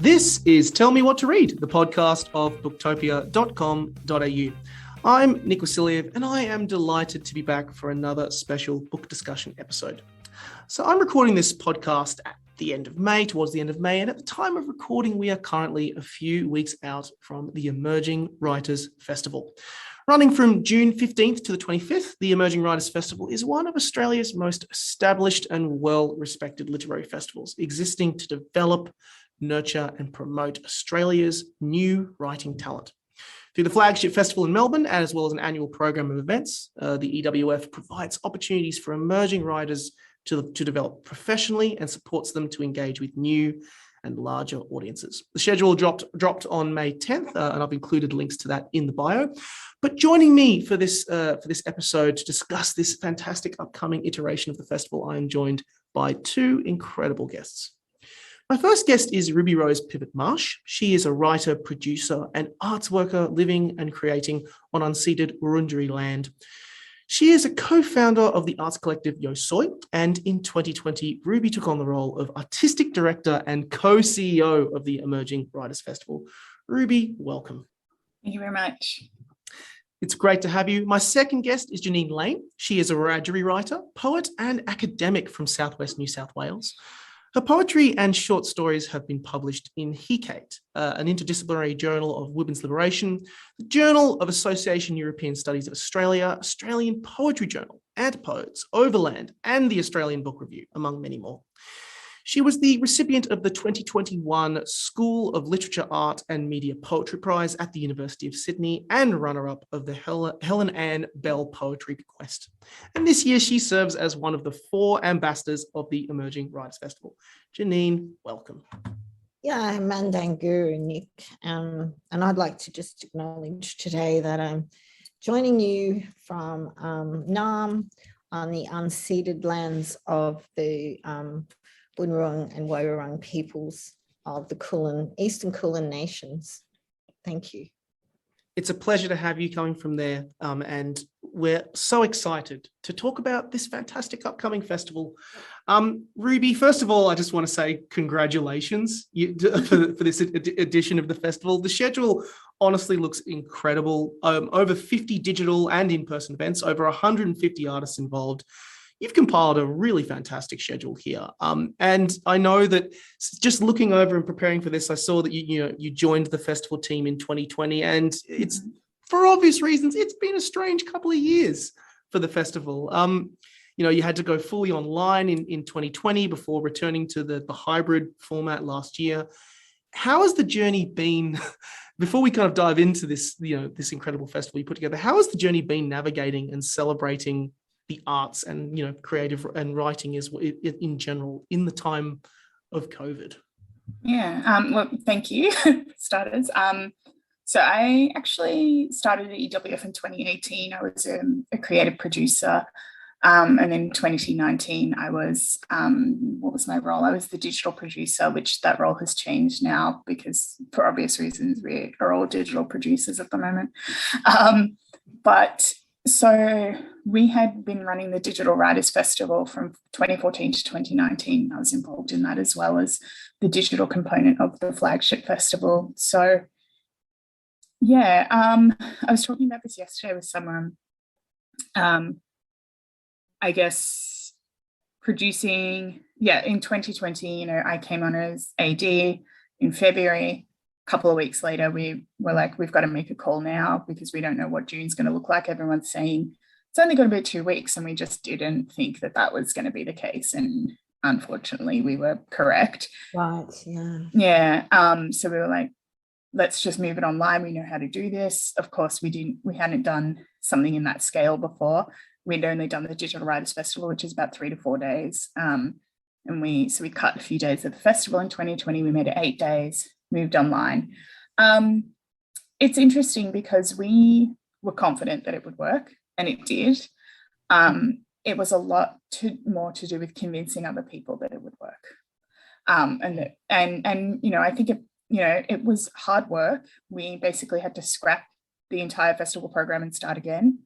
This is Tell Me What to Read, the podcast of booktopia.com.au. I'm Nick Wasiliev, and I am delighted to be back for another special book discussion episode. So I'm recording this podcast at the end of May, towards the end of May, and at the time of recording, we are currently a few weeks out from the Emerging Writers Festival. Running from June 15th to the 25th, the Emerging Writers Festival is one of Australia's most established and well-respected literary festivals, existing to develop, nurture and promote Australia's new writing talent. Through the flagship festival in Melbourne, as well as an annual program of events, the EWF provides opportunities for emerging writers to develop professionally and supports them to engage with new and larger audiences. The schedule dropped on May 10th, and I've included links to that in the bio. But joining me for this episode to discuss this fantastic upcoming iteration of the festival, I am joined by two incredible guests. My first guest is Ruby-Rose Pivet-Marsh. She is a writer, producer, and arts worker living and creating on unceded Wurundjeri land. She is a co-founder of the arts collective Yo Soy, and in 2020, Ruby took on the role of artistic director and co-CEO of the Emerging Writers Festival. Ruby, welcome. Thank you very much. It's great to have you. My second guest is Jeanine Leane. She is a Wiradjuri writer, poet, and academic from Southwest New South Wales. Her poetry and short stories have been published in HECATE, an interdisciplinary journal of women's liberation, the Journal of Association European Studies of Australia, Australian Poetry Journal, Antipodes, Overland, and the Australian Book Review, among many more. She was the recipient of the 2021 School of Literature, Art and Media Poetry Prize at the University of Sydney and runner-up of the Helen Ann Bell Poetry Bequest. And this year she serves as one of the 4 ambassadors of the Emerging Writers Festival. Jeanine, welcome. Yeah, I'm Mandangu, Nick, and I'd like to just acknowledge today that I'm joining you from Naarm on the unceded lands of the Bunurong and Woiwurrung peoples of the Eastern Kulin nations. Thank you. It's a pleasure to have you coming from there, and we're so excited to talk about this fantastic upcoming festival. Ruby, first of all, I just want to say congratulations for this edition of the festival. The schedule honestly looks incredible. Over 50 digital and in-person events, over 150 artists involved. You've compiled a really fantastic schedule here. And I know that just looking over and preparing for this, I saw that you joined the festival team in 2020, and it's, for obvious reasons, it's been a strange couple of years for the festival. You had to go fully online in 2020 before returning to the hybrid format last year. How has the journey been, before we kind of dive into this, this incredible festival you put together, how has the journey been navigating and celebrating the arts and creative and writing is in general in the time of COVID? Yeah, well, thank you, starters. So I actually started at EWF in 2018. I was a creative producer, and in 2019 I was, what was my role? I was the digital producer, which that role has changed now because for obvious reasons we are all digital producers at the moment. So we had been running the Digital Writers Festival from 2014 to 2019. I was involved in that as well as the digital component of the flagship festival. So yeah, I was talking about this yesterday with someone. I guess producing, in 2020, I came on as AD in February. Couple of weeks later, we were like, we've got to make a call now because we don't know what June's going to look like. Everyone's saying it's only going to be 2 weeks, and we just didn't think that was going to be the case. And unfortunately, we were correct. Right. Yeah. Yeah. So we were like, let's just move it online. We know how to do this. Of course, we hadn't done something in that scale before. We'd only done the Digital Writers Festival, which is about 3 to 4 days. And we cut a few days of the festival in 2020. We made it 8 days. Moved online. It's interesting because we were confident that it would work, and it did. It was a lot more to do with convincing other people that it would work. And I think it was hard work. We basically had to scrap the entire festival program and start again.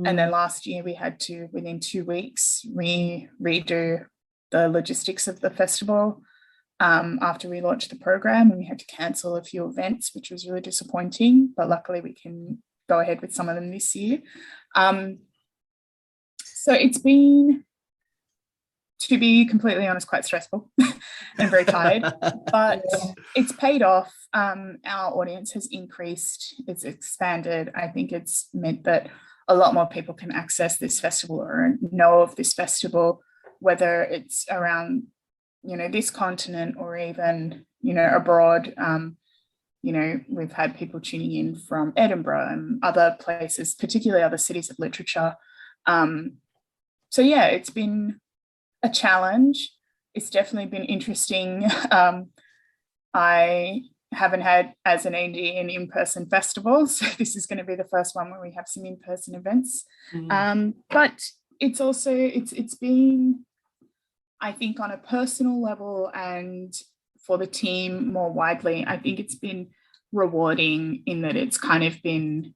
And then last year we had to, within 2 weeks, redo the logistics of the festival. after we launched the program, and we had to cancel a few events, which was really disappointing, but luckily we can go ahead with some of them this year. So it's been, to be completely honest, quite stressful and very tired, but it's paid off. Our audience has increased, it's expanded. I think it's meant that a lot more people can access this festival or know of this festival, whether it's around, this continent or even, abroad. We've had people tuning in from Edinburgh and other places, particularly other cities of literature. So yeah, it's been a challenge. It's definitely been interesting. I haven't had, as an AD, an in-person festival, so this is going to be the first one where we have some in-person events. But it's also, it's been, I think, on a personal level and for the team more widely, I think it's been rewarding in that it's kind of been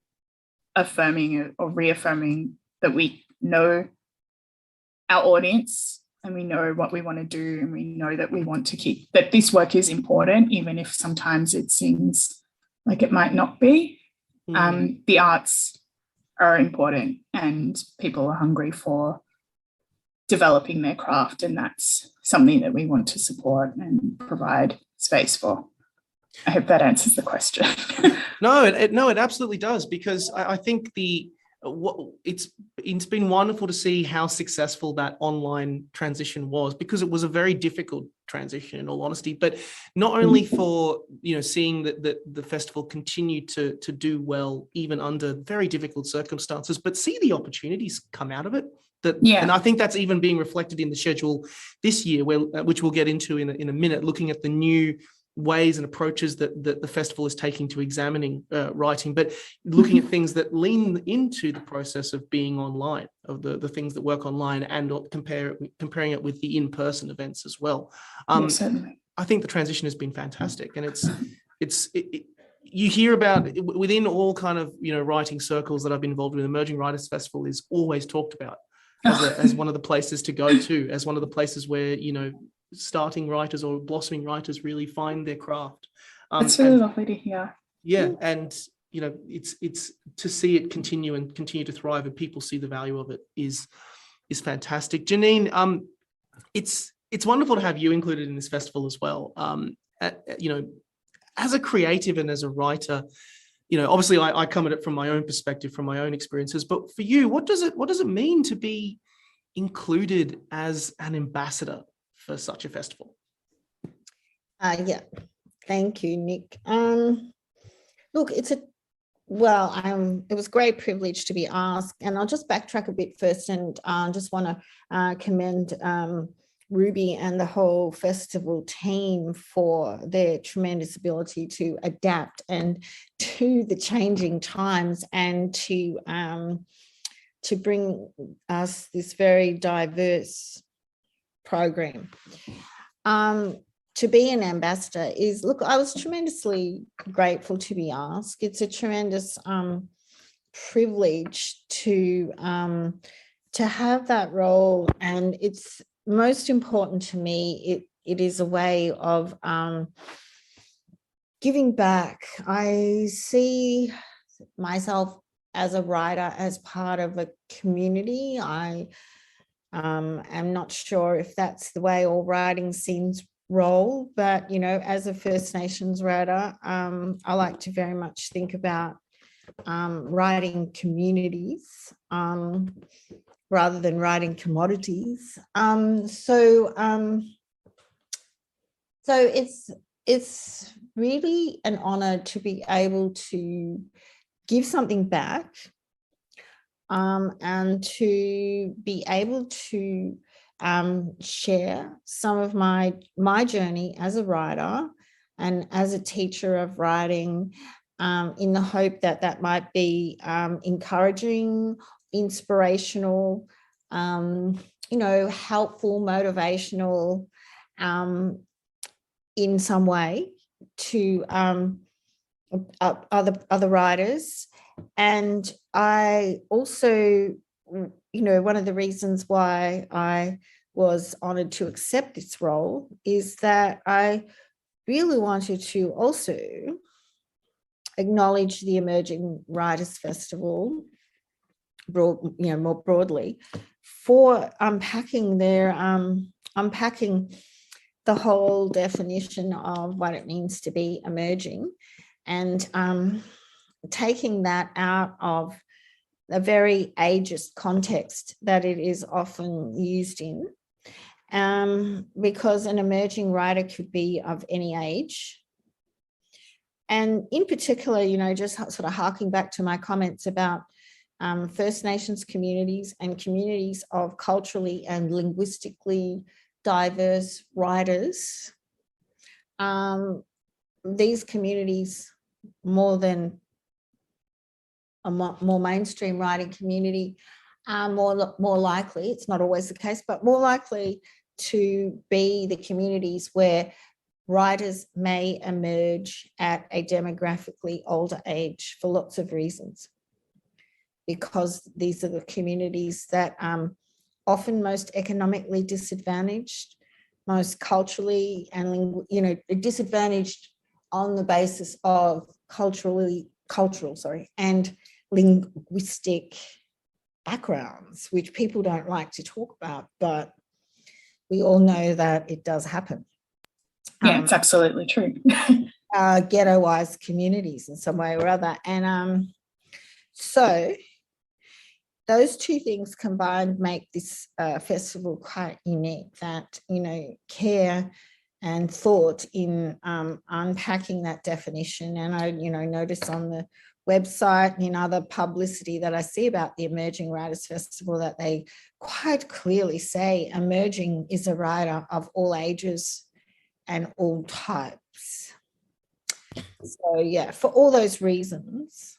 affirming or reaffirming that we know our audience and we know what we want to do, and we know that we want to keep, that this work is important, even if sometimes it seems like it might not be. The arts are important and people are hungry for developing their craft, and that's something that we want to support and provide space for. I hope that answers the question. No, it absolutely does, because I think it's been wonderful to see how successful that online transition was, because it was a very difficult transition, in all honesty, but not only for seeing that the festival continued to do well even under very difficult circumstances, but see the opportunities come out of it. And I think that's even being reflected in the schedule this year, which we'll get into in a minute, looking at the new ways and approaches that the festival is taking to examining writing, but looking at things that lean into the process of being online, of the things that work online, and comparing it with the in-person events as well. Certainly. I think the transition has been fantastic, and you hear about within all kind of writing circles that I've been involved with. Emerging Writers Festival is always talked about as one of the places to go to, as one of the places where starting writers or blossoming writers really find their craft. It's really lovely to hear. Yeah, and it's to see it continue to thrive, and people see the value of it is fantastic. Jeanine, it's wonderful to have you included in this festival as well. As a creative and as a writer, obviously I come at it from my own perspective, from my own experiences, but for you, what does it mean to be included as an ambassador for such a festival? Yeah, thank you, Nick. Look, it was a great privilege to be asked, and I'll just backtrack a bit first, and just want to commend Ruby and the whole festival team for their tremendous ability to adapt and to the changing times, and to bring us this very diverse program. To be an ambassador is, look, I was tremendously grateful to be asked. It's a tremendous privilege to have that role, and it's most important to me. It is a way of giving back. I see myself as a writer as part of a community. I I'm not sure if that's the way all writing scenes roll, but as a First Nations writer, I like to very much think about writing communities rather than writing commodities. So it's really an honor to be able to give something back, and to be able to share some of my journey as a writer and as a teacher of writing, in the hope that might be encouraging, inspirational, helpful, motivational, in some way to other writers. And I also, one of the reasons why I was honoured to accept this role is that I really wanted to also acknowledge the Emerging Writers Festival, more broadly, for unpacking the whole definition of what it means to be emerging, and taking that out of a very ageist context that it is often used in, because an emerging writer could be of any age. And in particular, just sort of harking back to my comments about First Nations communities and communities of culturally and linguistically diverse writers, these communities, more than a more mainstream writing community, are more likely, it's not always the case, but more likely to be the communities where writers may emerge at a demographically older age for lots of reasons, because these are the communities that often most economically disadvantaged, most culturally and disadvantaged on the basis of cultural and linguistic backgrounds, which people don't like to talk about, but we all know that it does happen. Yeah, it's absolutely true. Ghettoized communities in some way or other. And so those two things combined make this festival quite unique, that, care and thought in unpacking that definition. And I, notice on the website and in other publicity that I see about the Emerging Writers Festival that they quite clearly say emerging is a writer of all ages and all types. So yeah, for all those reasons,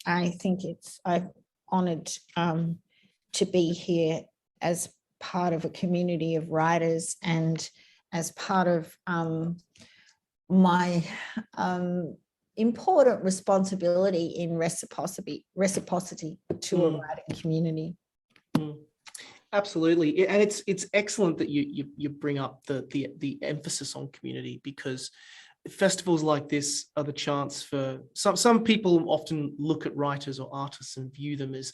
I think I'm honoured to be here as part of a community of writers and as part of my important responsibility in reciprocity to a writing community. Absolutely, and it's excellent that you bring up the emphasis on community, because festivals like this are the chance for some people often look at writers or artists and view them as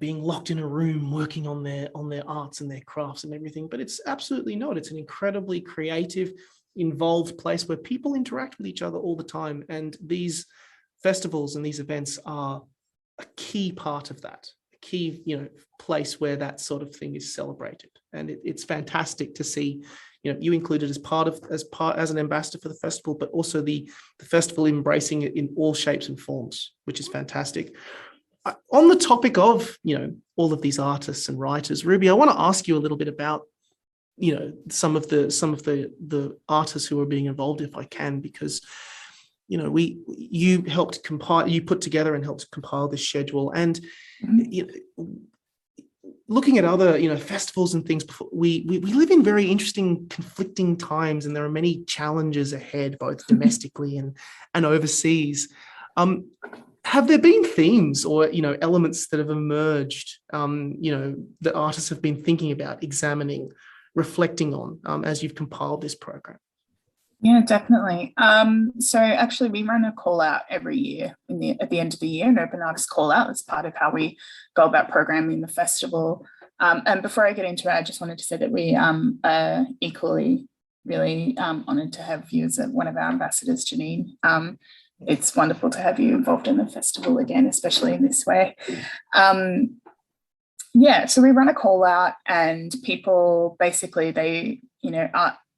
being locked in a room working on their arts and their crafts and everything, but it's absolutely not. It's an incredibly creative, involved place where people interact with each other all the time, and these festivals and these events are a key part of that, a key place where that sort of thing is celebrated. And it's fantastic to see you included as an ambassador for the festival, but also the festival embracing it in all shapes and forms, which is fantastic. On the topic of all of these artists and writers, Ruby, I want to ask you a little bit about some of the artists who are being involved, if I can, because you put together and helped compile this schedule, and looking at other festivals and things before, we live in very interesting, conflicting times, and there are many challenges ahead, both domestically and overseas. Have there been themes or elements that have emerged that artists have been thinking about, examining, reflecting on as you've compiled this program? Yeah, definitely. So actually we run a call out every year at the end of the year, an open artist call out as part of how we go about programming the festival. And before I get into it, I just wanted to say that we are equally really honoured to have you as one of our ambassadors, Jeanine. It's wonderful to have you involved in the festival again, especially in this way. Yeah, so we run a call out, and people basically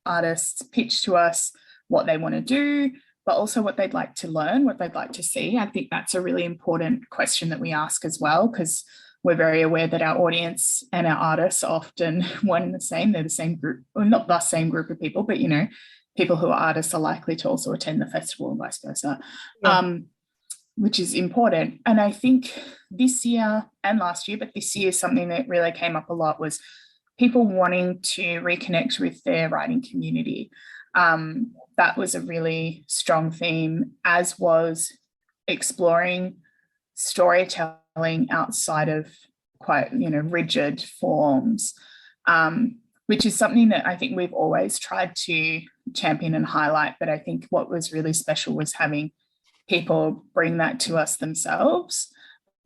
artists pitch to us what they want to do, but also what they'd like to learn, what they'd like to see. I think that's a really important question that we ask as well, because we're very aware that our audience and our artists are often one and the same. They're the same group, or not the same group of people, but people who are artists are likely to also attend the festival and vice versa. Yeah. Which is important. And I think this year and last year, but this year something that really came up a lot was people wanting to reconnect with their writing community. That was a really strong theme, as was exploring storytelling outside of quite, rigid forms. which is something that I think we've always tried to champion and highlight. But I think what was really special was having people bring that to us themselves,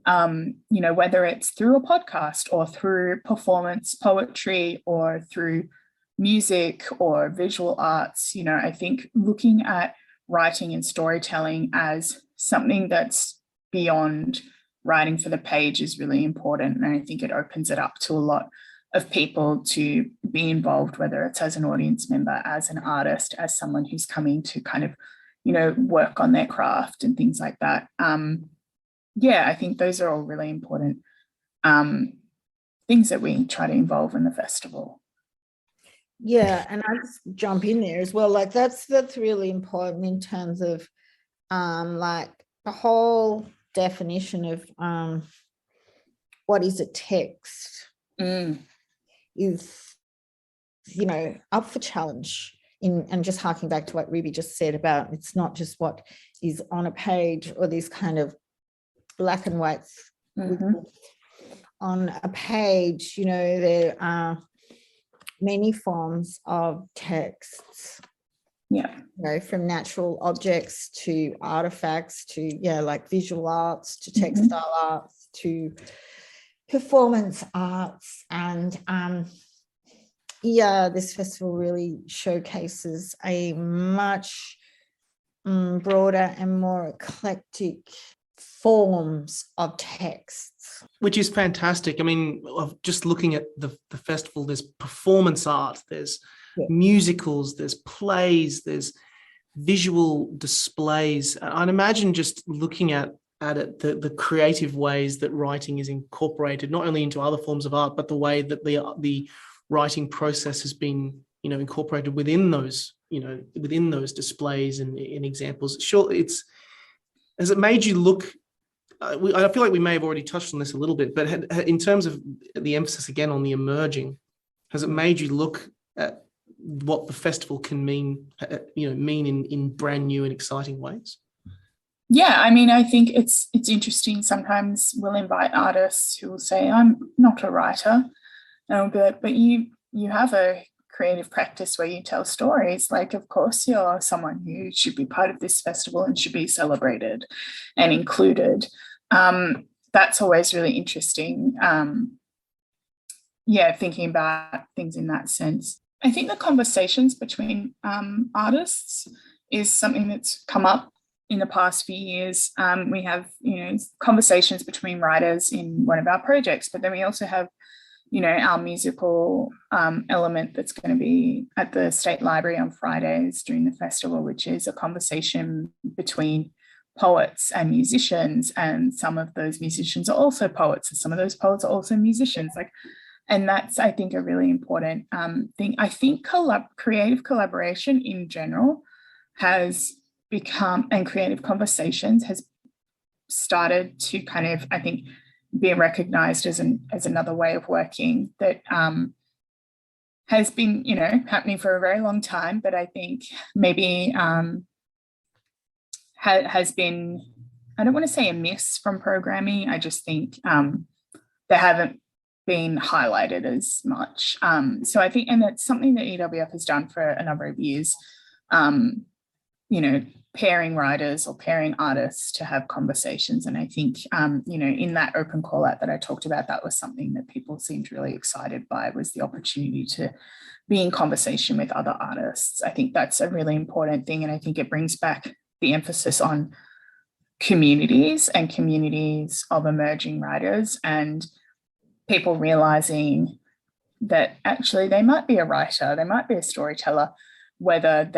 whether it's through a podcast or through performance poetry or through music or visual arts. I think looking at writing and storytelling as something that's beyond writing for the page is really important. And I think it opens it up to a lot of people to be involved, whether it's as an audience member, as an artist, as someone who's coming to kind of, work on their craft and things like that. I think those are all really important things that we try to involve in the festival. Yeah, and I just jump in there as well. Like that's really important in terms of like the whole definition of what is a text is, up for challenge. And just harking back to what Ruby just said about it's not just what is on a page or these kind of black and whites on a page. There are many forms of texts. Yeah. From natural objects to artifacts to like visual arts to textile arts to performance arts. And this festival really showcases a much broader and more eclectic forms of texts. Which is fantastic. I mean, just looking at the festival, there's performance art, there's musicals, there's plays, there's visual displays. I'd imagine just looking at it, the creative ways that writing is incorporated, not only into other forms of art, but the way that the writing process has been, incorporated within those, within those displays and examples. Sure, has it made you look? I feel like we may have already touched on this a little bit, but in terms of the emphasis again on the emerging, has it made you look at what the festival can mean in brand new and exciting ways? Yeah, I mean, I think it's interesting. Sometimes we'll invite artists who will say, "I'm not a writer," and I'll be like, "But you have a creative practice where you tell stories. Like, of course, you're someone who should be part of this festival and should be celebrated and included." That's always really interesting. Thinking about things in that sense. I think the conversations between artists is something that's come up in the past few years. We have, conversations between writers in one of our projects, but then we also have, our musical element that's going to be at the State Library on Fridays during the festival, which is a conversation between poets and musicians. And some of those musicians are also poets, and some of those poets are also musicians. And that's, I think, a really important thing. I think creative collaboration in general has become, and creative conversations has started to kind of, I think, be recognized as another way of working that has been, happening for a very long time, but I think maybe has been, I don't want to say a miss from programming. I just think they haven't been highlighted as much. So I think, and that's something that EWF has done for a number of years, pairing writers or pairing artists to have conversations. And I think, in that open call out that I talked about, that was something that people seemed really excited by, was the opportunity to be in conversation with other artists. I think that's a really important thing. And I think it brings back the emphasis on communities and communities of emerging writers, and people realizing that actually they might be a writer, they might be a storyteller, whether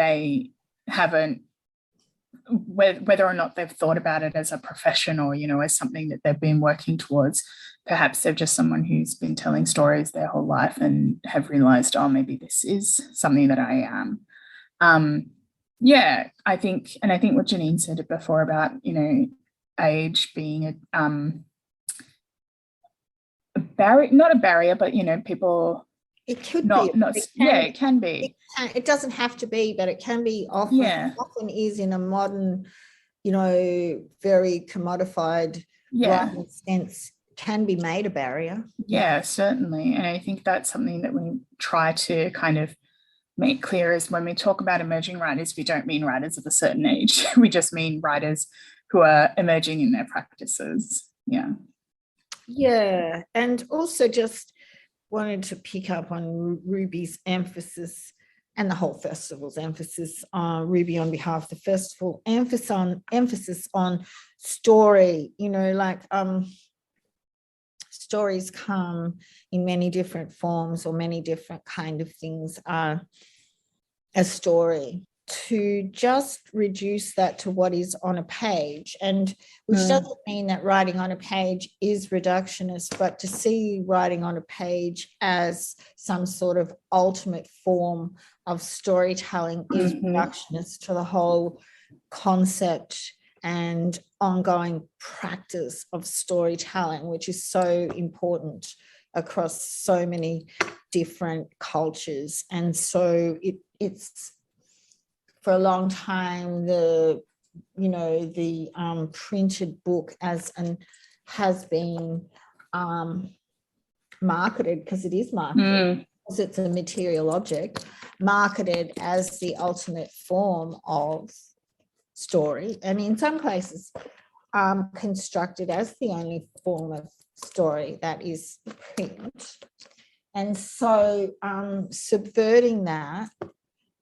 or not they've thought about it as a profession or, as something that they've been working towards. Perhaps they're just someone who's been telling stories their whole life and have realized, oh, maybe this is something that I am. I think what Jeanine said before about, age being a barrier, not a barrier, but, people. It could not, be. not, it can be. It doesn't have to be, but it can be often. Yeah. Often is in a modern, very commodified writing sense can be made a barrier. Yeah, certainly. And I think that's something that we try to kind of make clear is when we talk about emerging writers, we don't mean writers of a certain age. We just mean writers who are emerging in their practices. Yeah. Yeah. And also just wanted to pick up on Ruby's emphasis and the whole festival's emphasis on Ruby on behalf of the festival, emphasis on story, like stories come in many different forms or many different kind of things. A story, to just reduce that to what is on a page, and which doesn't mean that writing on a page is reductionist, but to see writing on a page as some sort of ultimate form of storytelling is reductionist to the whole concept and ongoing practice of storytelling, which is so important across so many different cultures. And so it's for a long time the printed book has been marketed, because it is marketed, because it's a material object, marketed as the ultimate form of story, and in some cases constructed as the only form of story that is print. And so subverting that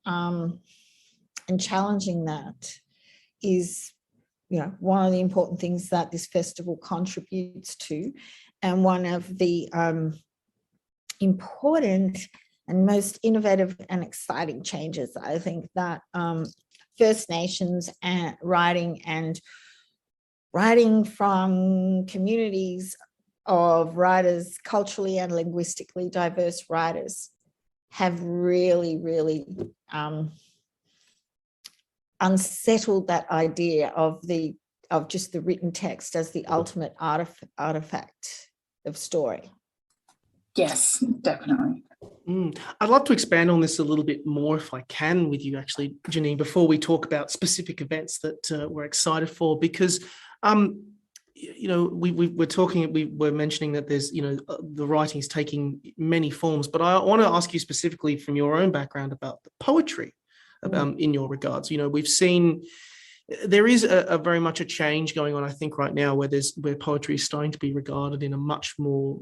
and challenging that is, one of the important things that this festival contributes to, and one of the important and most innovative and exciting changes, I think, that First Nations and writing from communities of writers, culturally and linguistically diverse writers, have really, really unsettled that idea of just the written text as the ultimate artifact of story. Yes, definitely. I'd love to expand on this a little bit more, if I can, with you, actually, Jeanine, before we talk about specific events that we're excited for, because we're mentioning that there's, the writing is taking many forms, but I want to ask you specifically from your own background about the poetry in your regards. We've seen there is a very much a change going on, I think, right now, where poetry is starting to be regarded in a much more,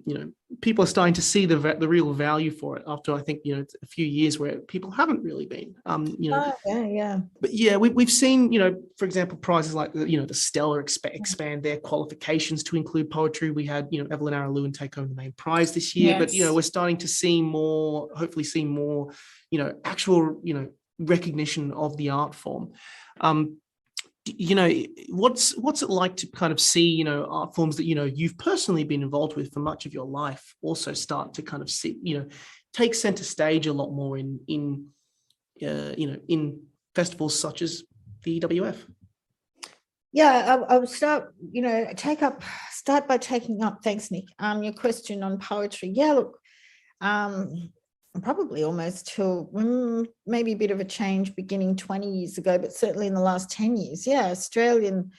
people are starting to see the real value for it after, I think, a few years where people haven't really been. Yeah. But yeah, we've seen, for example, prizes like the Stellar expand their qualifications to include poetry. We had, Evelyn Araluen take home the main prize this year. Yes. But we're starting to see more, hopefully see more, actual, recognition of the art form. What's it like to kind of see, art forms that, you've personally been involved with for much of your life also start to kind of see, take center stage a lot more in festivals such as the EWF? Yeah, I would start by taking up, thanks, Nick, your question on poetry. Yeah, look, probably almost till maybe a bit of a change beginning 20 years ago, but certainly in the last 10 years. Yeah, Australian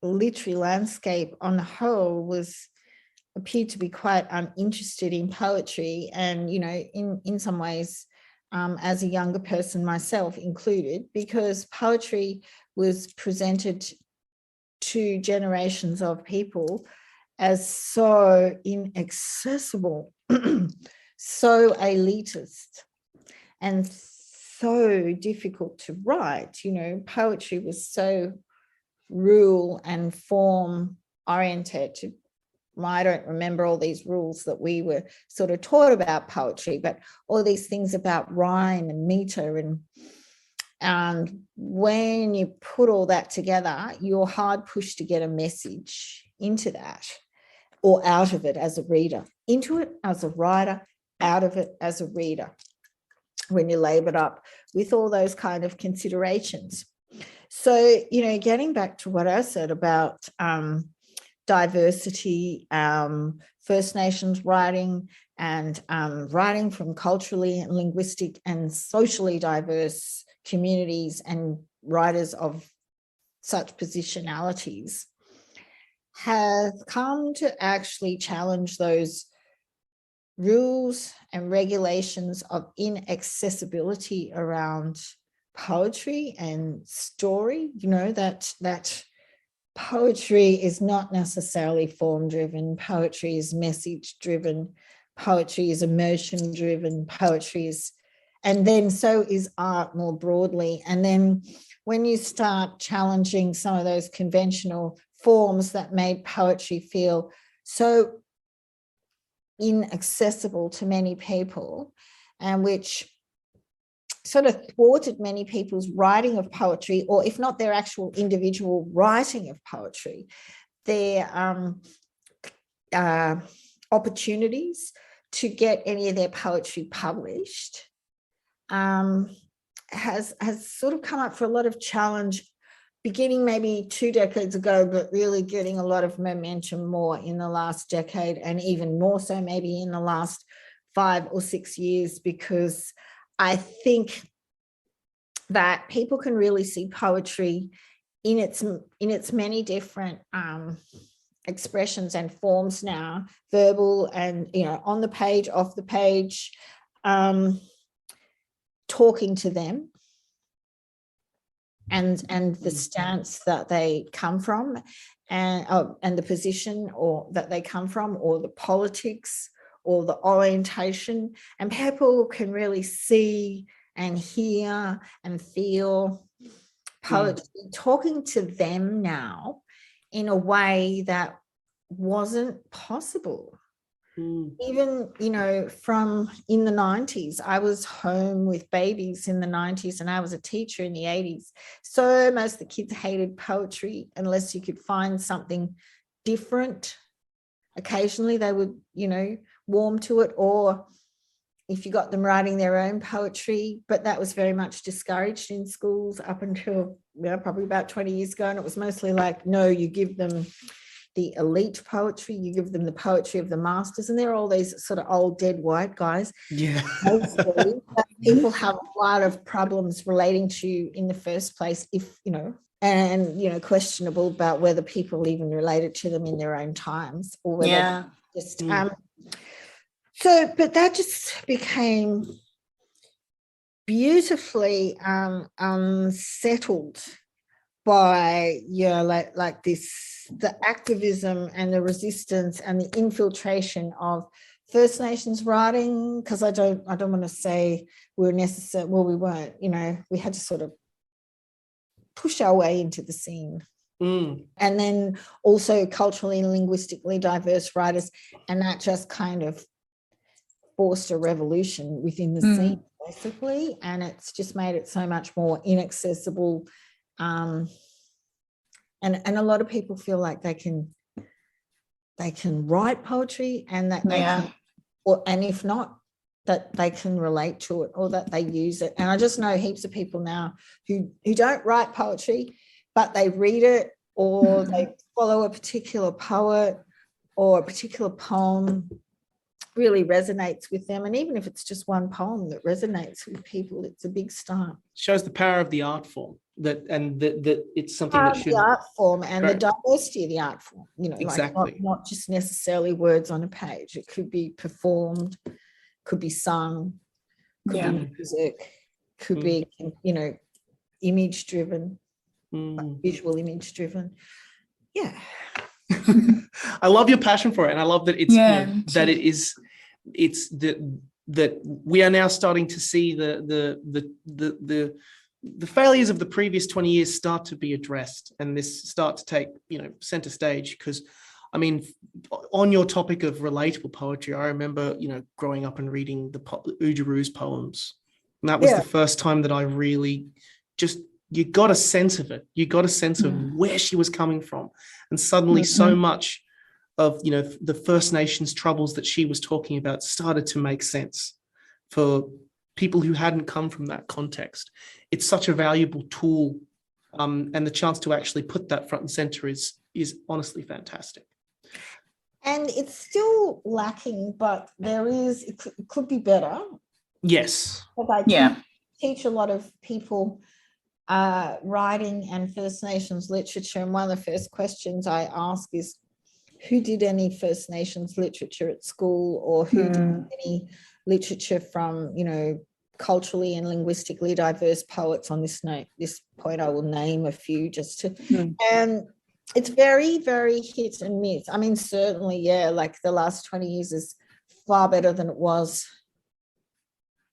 literary landscape on the whole appeared to be quite uninterested in poetry, and, in some ways, as a younger person myself included, because poetry was presented to generations of people as so inaccessible, so elitist, and so difficult to write. Poetry was so rule and form oriented. I don't remember all these rules that we were sort of taught about poetry, but all these things about rhyme and meter, and when you put all that together, you're hard pushed to get a message into that or out of it as a reader, into it as a writer, out of it as a reader, when you labor it up with all those kind of considerations. So, getting back to what I said about diversity, First Nations writing, and writing from culturally and linguistic and socially diverse communities and writers of such positionalities, has come to actually challenge those rules and regulations of inaccessibility around poetry and story, that poetry is not necessarily form driven, poetry is message driven, poetry is emotion driven, and then so is art more broadly. And then when you start challenging some of those conventional forms that made poetry feel so inaccessible to many people, and which sort of thwarted many people's writing of poetry, or if not their actual individual writing of poetry, their opportunities to get any of their poetry published, has sort of come up for a lot of challenge, beginning maybe 2 decades ago, but really getting a lot of momentum more in the last decade, and even more so maybe in the last 5 or 6 years, because I think that people can really see poetry in its many different expressions and forms now, verbal and, on the page, off the page, talking to them, and the stance that they come from, and the position or that they come from, or the politics or the orientation, and people can really see and hear and feel poetry talking to them now in a way that wasn't possible. Even, from in the 90s, I was home with babies in the 90s, and I was a teacher in the 80s. So most of the kids hated poetry unless you could find something different. Occasionally they would, warm to it, or if you got them writing their own poetry, but that was very much discouraged in schools up until probably about 20 years ago. And it was mostly like, no, you give them the elite poetry, you give them the poetry of the masters, and they're all these sort of old dead white guys. Yeah. Mostly, people have a lot of problems relating to in the first place, and questionable about whether people even related to them in their own times, or whether just but that just became beautifully unsettled by like this, the activism and the resistance and the infiltration of First Nations writing, because I don't want to say we were necessary, well, we weren't, we had to sort of push our way into the scene. And then also culturally and linguistically diverse writers, and that just kind of forced a revolution within the scene, basically, and it's just made it so much more inaccessible. And a lot of people feel like they can write poetry, and that they can, and if not, that they can relate to it, or that they use it. And I just know heaps of people now who don't write poetry, but they read it, or they follow a particular poet, or a particular poem really resonates with them. And even if it's just one poem that resonates with people, it's a big start. Shows the power of the art form, that it's something that should, the art form and the diversity of the art form, exactly, like not just necessarily words on a page. It could be performed, could be sung, could be music, could be image driven, visual image driven. I love your passion for it, and I love that it's that we are now starting to see the failures of the previous 20 years start to be addressed, and this start to take center stage. Because I mean, on your topic of relatable poetry, I remember growing up and reading the Ruby-Rose poems, and that was the first time that I really just, you got a sense of it. You got a sense of where she was coming from. And suddenly so much of, the First Nations troubles that she was talking about started to make sense for people who hadn't come from that context. It's such a valuable tool. And the chance to actually put that front and center is honestly fantastic. And it's still lacking, but it could be better. Yes. I teach a lot of people writing and First Nations literature, and one of the first questions I ask is, who did any First Nations literature at school, or who did any literature from, culturally and linguistically diverse poets on this point. I will name a few just to, and it's very, very hit and miss. I mean, certainly, like the last 20 years is far better than it was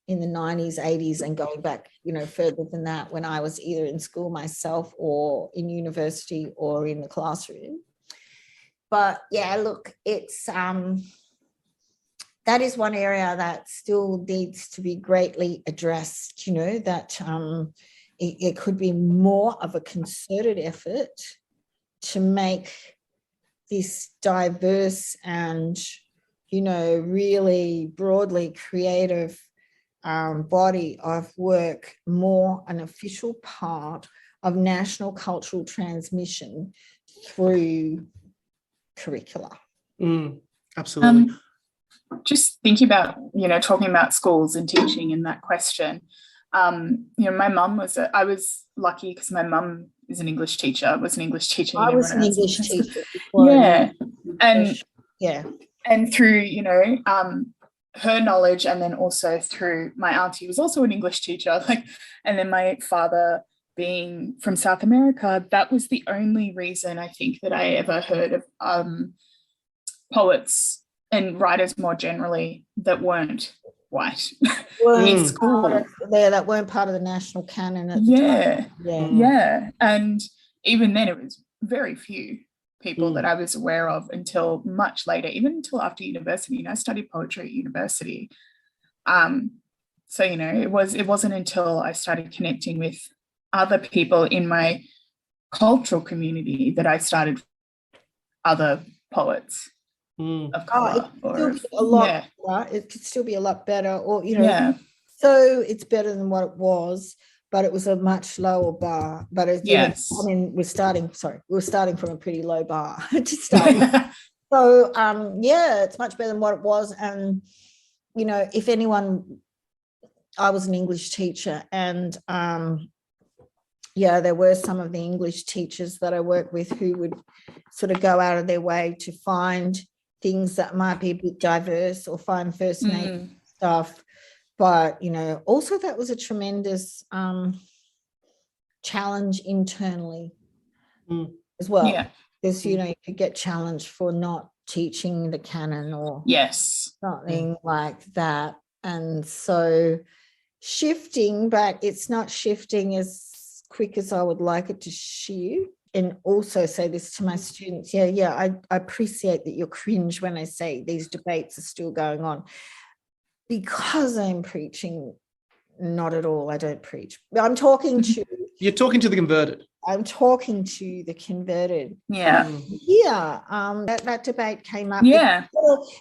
in the 90s, 80s, and going back, further than that, when I was either in school myself or in university or in the classroom. But yeah, look, it's that is one area that still needs to be greatly addressed, that it could be more of a concerted effort to make this diverse and, really broadly creative body of work more an official part of national cultural transmission through curricula. Absolutely. Just thinking about, talking about schools and teaching in that question, my mum I was lucky because my mum is an English teacher, was an English teacher. I was an English teacher. And through, her knowledge, and then also through my auntie was also an English teacher, and then my father being from South America, that was the only reason I think that I ever heard of poets and writers more generally that weren't white in school. That weren't part of the national canon at the time. Yeah. And even then it was very few people that I was aware of until much later, even until after university. I studied poetry at university. So, it wasn't until I started connecting with other people in my cultural community that I started other poets of color. It could still be a lot better, or so it's better than what it was, but it was a much lower bar. But we're starting from a pretty low bar to start. So it's much better than what it was. And if anyone, I was an English teacher, and there were some of the English teachers that I work with who would sort of go out of their way to find things that might be a bit diverse or find First Nation stuff. But, also that was a tremendous challenge internally as well. Yeah. Because, you could get challenged for not teaching the canon or something like that. And so shifting, but it's not shifting as quick as I would like it to shift. And also say this to my students, I appreciate that you're cringe when I say these debates are still going on, because I'm preaching. Not at all. I don't preach. I'm talking to... You're talking to the converted. I'm talking to the converted. Yeah. That debate came up. Yeah.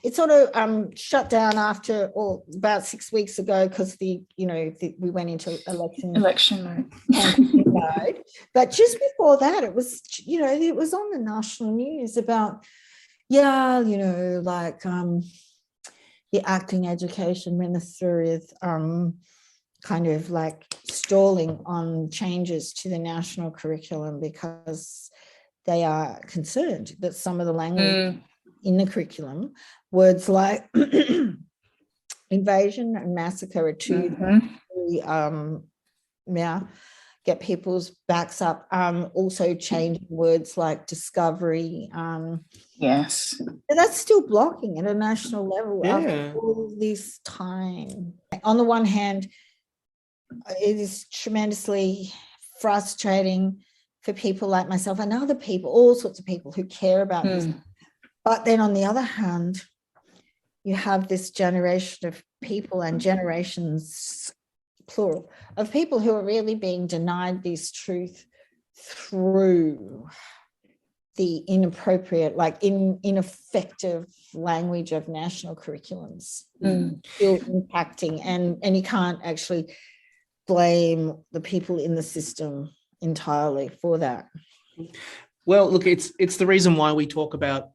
It sort of shut down after about 6 weeks ago, because we went into election mode. But just before that, it was it was on the national news about the acting education minister is kind of like stalling on changes to the national curriculum because they are concerned that some of the language in the curriculum, words like invasion and massacre are too get people's backs up. Also changing words like discovery. Yes. That's still blocking at a national level after all this time. On the one hand, it is tremendously frustrating for people like myself and other people, all sorts of people who care about this. But then on the other hand, you have this generation of people, and generations, plural, of people who are really being denied this truth through the inappropriate, ineffective language of national curriculums, still impacting, and you can't actually blame the people in the system entirely for that. Well, look, it's the reason why we talk about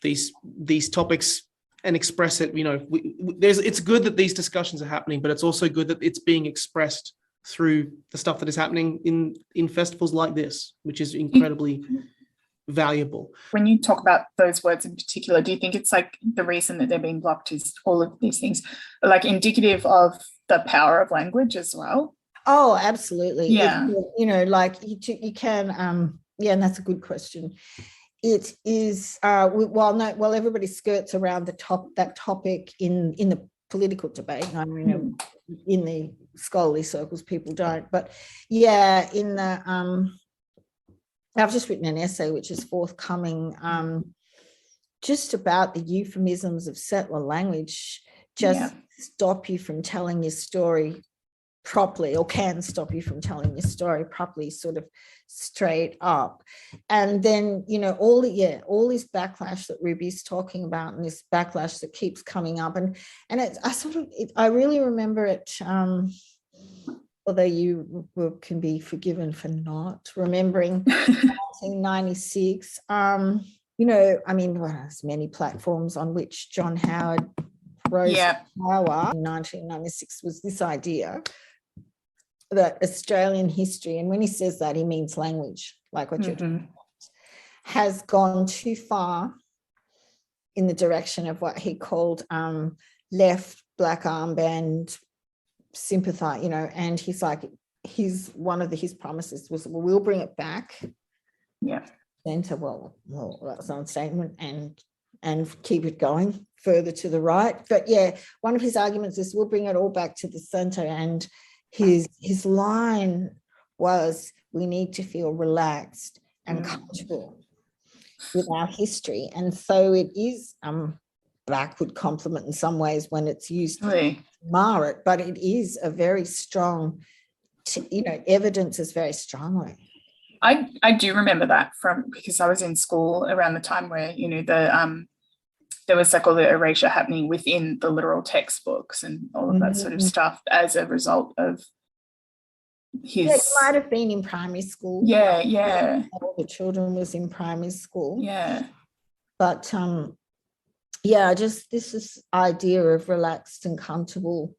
these topics and express it. It's good that these discussions are happening, but it's also good that it's being expressed through the stuff that is happening in festivals like this, which is incredibly valuable. When you talk about those words in particular, do you think it's like the reason that they're being blocked is all of these things like indicative of the power of language as well? Oh, absolutely. Yeah. Like you can, yeah, and that's a good question. It is, everybody skirts around that topic in the political debate. I mean, in the scholarly circles, people don't. But yeah, in the, I've just written an essay which is forthcoming, just about the euphemisms of settler language stop you from telling your story properly, or can stop you from telling your story properly, sort of straight up. And then, all this backlash that Ruby's talking about, and this backlash that keeps coming up. And I really remember it, although you can be forgiven for not remembering 1996. There's many platforms on which John Howard rose to power. In 1996 was this idea that Australian history, and when he says that, he means language, like what you're talking about, has gone too far in the direction of what he called left black armband sympathize, and he's like, one of his promises was, well, we'll bring it back. Yeah. Centre, well, that's an statement, and keep it going further to the right. But yeah, one of his arguments is we'll bring it all back to the centre, and his line was, we need to feel relaxed and comfortable with our history. And so it is backward compliment in some ways when it's used to mar it, but it is a very strong, evidence is very strongly. I do remember that because I was in school around the time where, there was like all the erasure happening within the literal textbooks and all of that sort of stuff as a result of his... Yeah, it might have been in primary school. Yeah. All the children was in primary school. Yeah. But just this idea of relaxed and comfortable,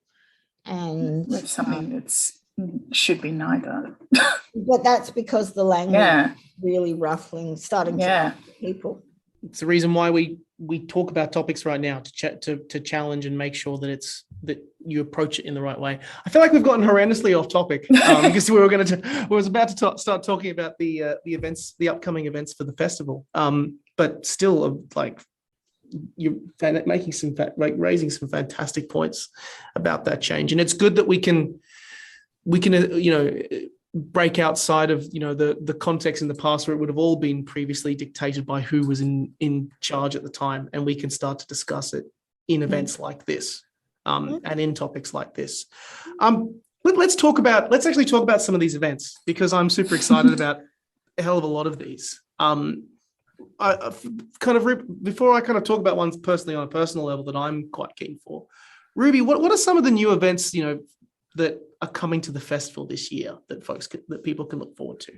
and with something that's should be neither. But that's because the language is really ruffling, starting to people. It's the reason why we talk about topics right now, to challenge and make sure that you approach it in the right way. I feel like we've gotten horrendously off topic because we was about to start talking about the events, the upcoming events for the festival. But still, like, you're making raising some fantastic points about that change, and it's good that we can break outside of the context in the past where it would have all been previously dictated by who was in charge at the time, and we can start to discuss it in events like this, and in topics like this. Let's actually talk about some of these events, because I'm super excited about a hell of a lot of these. Before I talk about ones personally on a personal level that I'm quite keen for, Ruby, what are some of the new events that are coming to the festival this year that people can look forward to?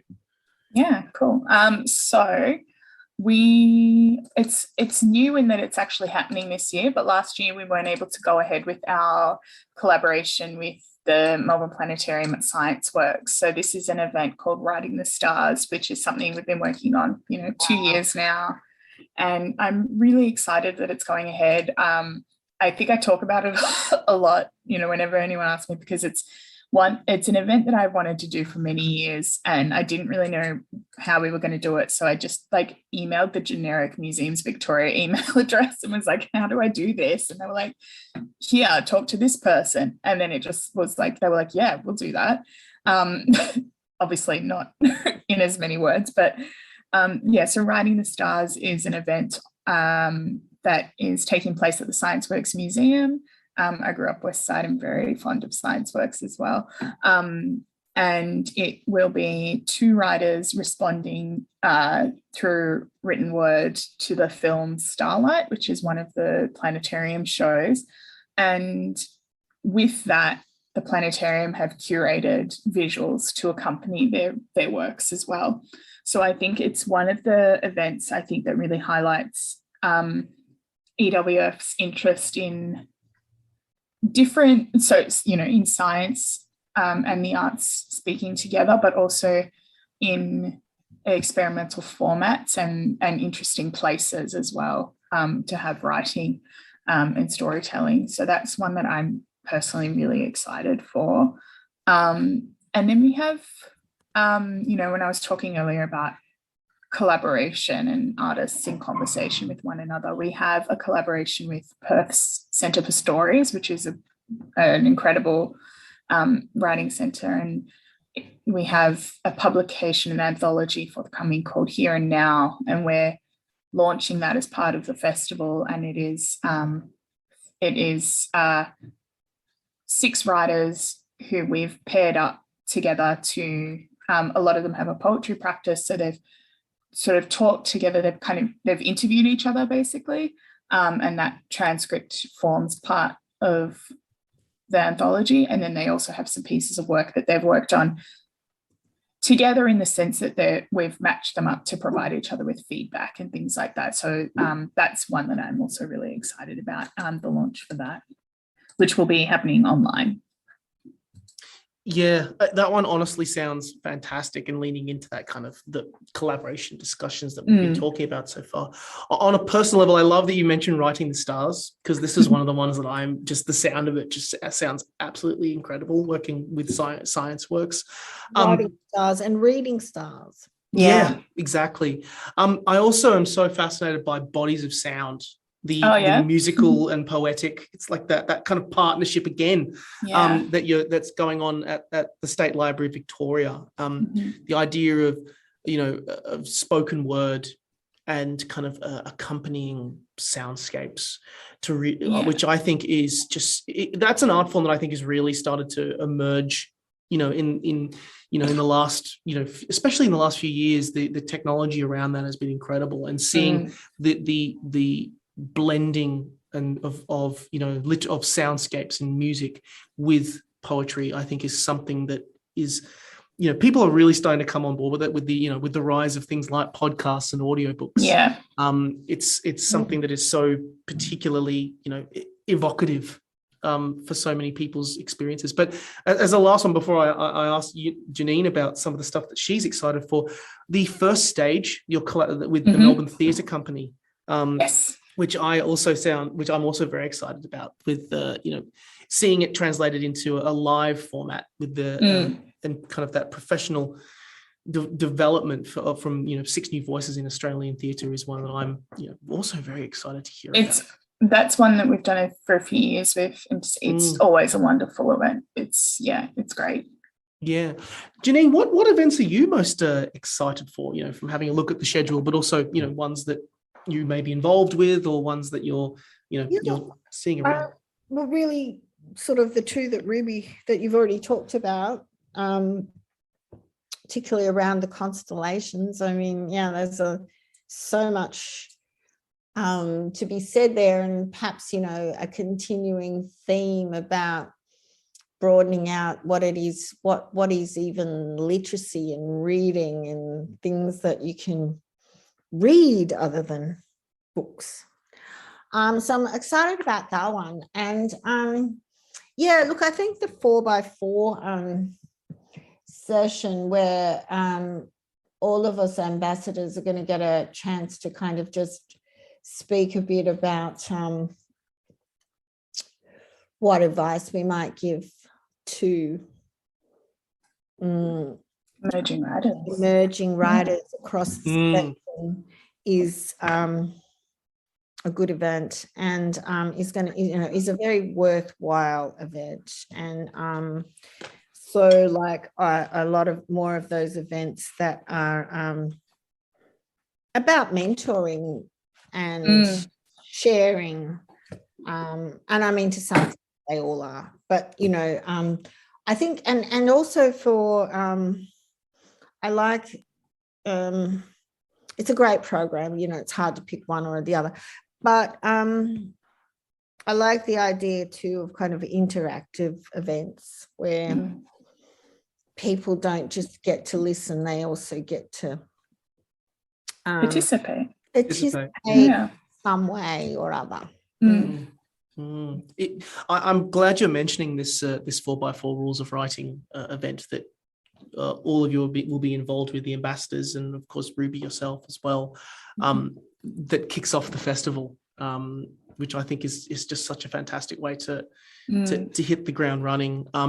Yeah, cool. So it's new in that it's actually happening this year, but last year we weren't able to go ahead with our collaboration with the Melbourne Planetarium at Science Works. So this is an event called Writing the Stars, which is something we've been working on, 2 years now. And I'm really excited that it's going ahead. I think I talk about it a lot, whenever anyone asks me, because it's an event that I wanted to do for many years, and I didn't really know how we were going to do it. So I just emailed the generic Museums Victoria email address and was like, how do I do this? And they were like, here, talk to this person. And then it just was like, they were like, yeah, we'll do that. Obviously not in as many words, but so Writing the Stars is an event that is taking place at the Science Works Museum. I grew up West Side and very fond of Science Works as well. And it will be 2 writers responding through written word to the film Starlight, which is one of the planetarium shows. And with that, the planetarium have curated visuals to accompany their works as well. So I think it's one of the events that really highlights EWF's interest in different, in science and the arts speaking together, but also in experimental formats and interesting places as well to have writing and storytelling. So that's one that I'm personally really excited for. And then we have, when I was talking earlier about collaboration and artists in conversation with one another, we have a collaboration with Perth's Centre for Stories, which is an incredible writing centre, and we have a publication, an anthology forthcoming called Here and Now, and we're launching that as part of the festival. And it is 6 writers who we've paired up together to, a lot of them have a poetry practice, so they've sort of talked together, they've interviewed each other basically, and that transcript forms part of the anthology. And then they also have some pieces of work that they've worked on together, in the sense that we've matched them up to provide each other with feedback and things like that. So that's one that I'm also really excited about, the launch for that, which will be happening online. Yeah, that one honestly sounds fantastic, and leaning into that kind of the collaboration discussions that we've been talking about so far. On a personal level, I love that you mentioned Writing the Stars, because this is one of the ones that I'm just, the sound of it just sounds absolutely incredible, working with science works. Writing stars and reading stars. Yeah, exactly. I also am so fascinated by bodies of sound. The musical and poetic, it's like that kind of partnership again, that's going on at the State Library of Victoria. The idea of of spoken word and kind of accompanying soundscapes which I think is just that's an art form that I think has really started to emerge. In the last, especially in the last few years, the technology around that has been incredible, and seeing the blending and of soundscapes and music with poetry, I think is something that is, people are really starting to come on board with it, with the rise of things like podcasts and audiobooks. Yeah. It's something that is so particularly, evocative for so many people's experiences. But as a last one, before I ask you, Jeanine, about some of the stuff that she's excited for, the first stage, with the Melbourne Theatre Company. Yes. Which I'm also very excited about, with seeing it translated into a live format with the and kind of that professional development from 6 new voices in Australian theatre is one that I'm also very excited to hear about. That's one that we've done it for a few years with, and it's always a wonderful event. It's great. Yeah. Jeanine, what events are you most excited for, from having a look at the schedule, but also, ones that you may be involved with, or ones that you're seeing around? Well, really sort of the two that Ruby, that you've already talked about, particularly around the constellations. I mean, there's so much to be said there, and perhaps, a continuing theme about broadening out what it is, what is even literacy and reading, and things that you can read other than books. So I'm excited about that one. And look, I think the 4x4 session, where all of us ambassadors are going to get a chance to kind of just speak a bit about what advice we might give to emerging writers across the spectrum is a good event, and is a very worthwhile event. And so like a lot of more of those events that are about mentoring and sharing, and I mean, to some extent they all are, but I think, and also for I like, it's a great program, it's hard to pick one or the other, but I like the idea too of kind of interactive events where people don't just get to listen, they also get to participate some way or other. I'm glad you're mentioning this 4x4 Rules of Writing event that all of you will be involved with the ambassadors, and of course Ruby yourself as well, that kicks off the festival, which I think is just such a fantastic way to hit the ground running. I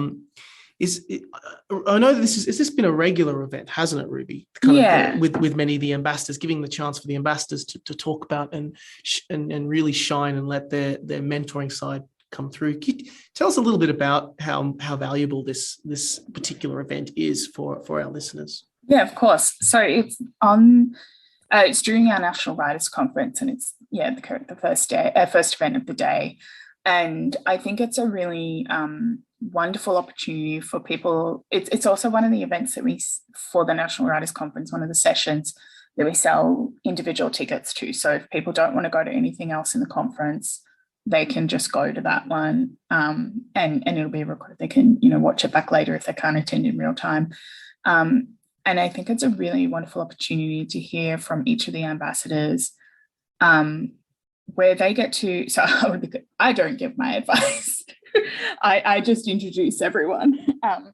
know that this has been a regular event, hasn't it, Ruby? With many of the ambassadors, giving the chance for the ambassadors to talk about and really shine and let their mentoring side come through. Can you tell us a little bit about how valuable this particular event is for our listeners? Yeah, of course. So it's on. It's during our National Writers Conference, and it's the first event of the day. And I think it's a really wonderful opportunity for people. It's also one of the events that for the National Writers Conference, one of the sessions that we sell individual tickets to. So if people don't want to go to anything else in the conference, they can just go to that one, and it'll be recorded. They can watch it back later if they can't attend in real time. And I think it's a really wonderful opportunity to hear from each of the ambassadors, where they get to. So I don't give my advice. I just introduce everyone, and